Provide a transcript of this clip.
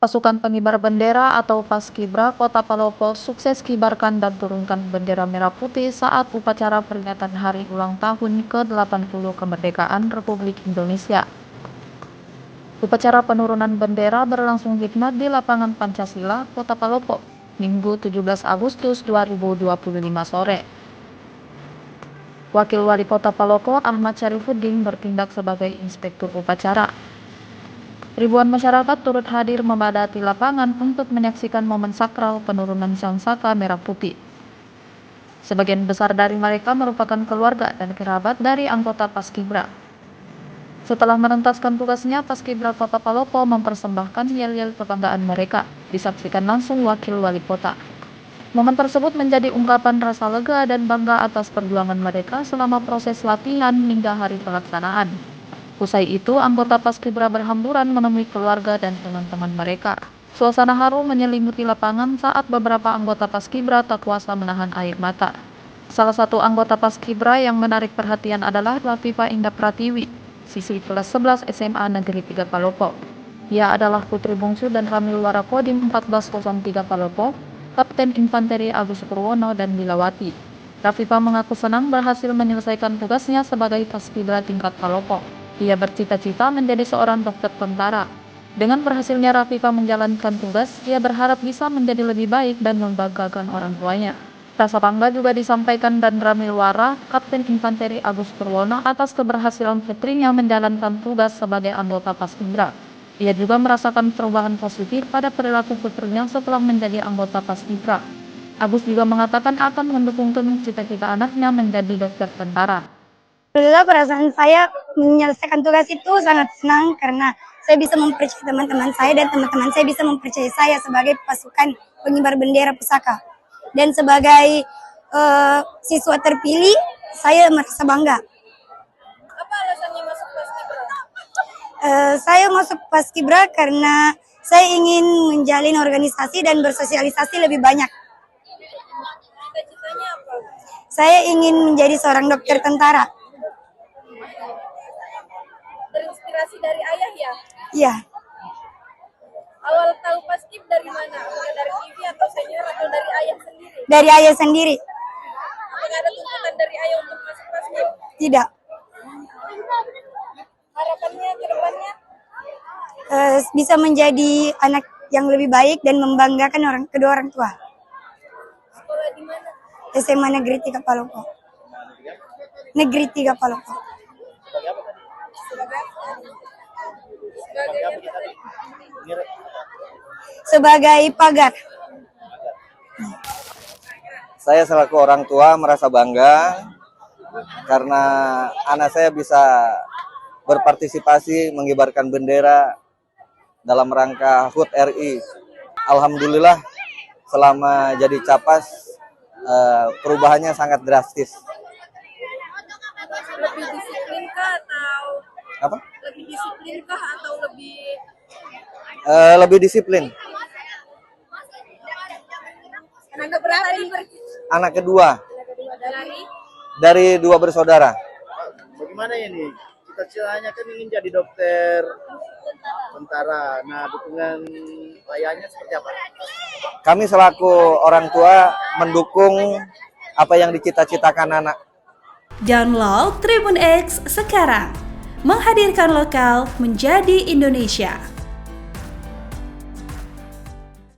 Pasukan pengibar bendera atau Paskibra Kota Palopo sukses kibarkan dan turunkan bendera merah putih saat upacara peringatan hari ulang tahun ke-80 kemerdekaan Republik Indonesia. Upacara penurunan bendera berlangsung hikmat di lapangan Pancasila, Kota Palopo, Minggu 17 Agustus 2025 sore. Wakil Wali Kota Palopo Ahmad Syarifuddin bertindak sebagai inspektur upacara. Ribuan masyarakat turut hadir memadati lapangan untuk menyaksikan momen sakral penurunan sang saka merah putih. Sebagian besar dari mereka merupakan keluarga dan kerabat dari anggota Paskibra. Setelah menuntaskan tugasnya, Paskibra Kota Palopo mempersembahkan yel-yel kebanggaan mereka, disaksikan langsung Wakil Wali Kota. Momen tersebut menjadi ungkapan rasa lega dan bangga atas perjuangan mereka selama proses latihan hingga hari pelaksanaan. Usai itu, anggota Paskibra berhamburan menemui keluarga dan teman-teman mereka. Suasana haru menyelimuti lapangan saat beberapa anggota Paskibra tak kuasa menahan air mata. Salah satu anggota Paskibra yang menarik perhatian adalah Lafifa Indah Pratiwi, siswi kelas 11 SMA Negeri 3 Palopo. Ia adalah putri bungsu dan Ramil Warakodim 1403 Palopo, Kapten Infanteri Agus Purwono dan Lilawati. Lafifa mengaku senang berhasil menyelesaikan tugasnya sebagai Paskibra tingkat Palopo. Ia bercita-cita menjadi seorang dokter tentara. Dengan berhasilnya Lafifa menjalankan tugas, ia berharap bisa menjadi lebih baik dan membanggakan orang tuanya. Rasa bangga juga disampaikan dan Ramil Wara, Kapten Infanteri Agus Purwono atas keberhasilan putrinya menjalankan tugas sebagai anggota Paskibra. Ia juga merasakan perubahan positif pada perilaku putrinya setelah menjadi anggota Paskibra. Agus juga mengatakan akan mendukung penuh cita-cita anaknya menjadi dokter tentara. Alhamdulillah, perasaan saya menyelesaikan tugas itu sangat senang karena saya bisa mempercayai teman-teman saya dan teman-teman saya bisa mempercayai saya sebagai pasukan pengibar bendera pusaka. Dan sebagai siswa terpilih, saya merasa bangga. Apa alasannya masuk Paskibra? Saya masuk Paskibra karena saya ingin menjalin organisasi dan bersosialisasi lebih banyak. Cita-citanya apa? Saya ingin menjadi seorang dokter tentara. Terinspirasi dari ayah ya? Iya, Awal tahu Paskib dari mana? Dari TV atau senior atau dari ayah sendiri? dari ayah sendiri. Apakah ada tuntutan dari ayah untuk masuk Paskib? Tidak. Harapannya ke depannya? Bisa menjadi anak yang lebih baik dan membanggakan kedua orang tua. Sekolah di mana? SMA Negeri 3 Palopo. Negeri 3 Palopo. Sebagai pagar. Saya selaku orang tua merasa bangga karena anak saya bisa berpartisipasi mengibarkan bendera dalam rangka HUT RI. Alhamdulillah selama jadi capas perubahannya sangat drastis. Lebih disiplinkah atau Apa? lebih Lebih disiplin. anak berapa nih? Anak kedua Dari dari dua bersaudara. Bagaimana ini? Cita-citanya kan ingin jadi dokter tentara. Nah, dukungan ayahnya seperti apa? Kami selaku orang tua mendukung apa yang dicita-citakan anak. Download Tribun X sekarang, menghadirkan lokal menjadi Indonesia.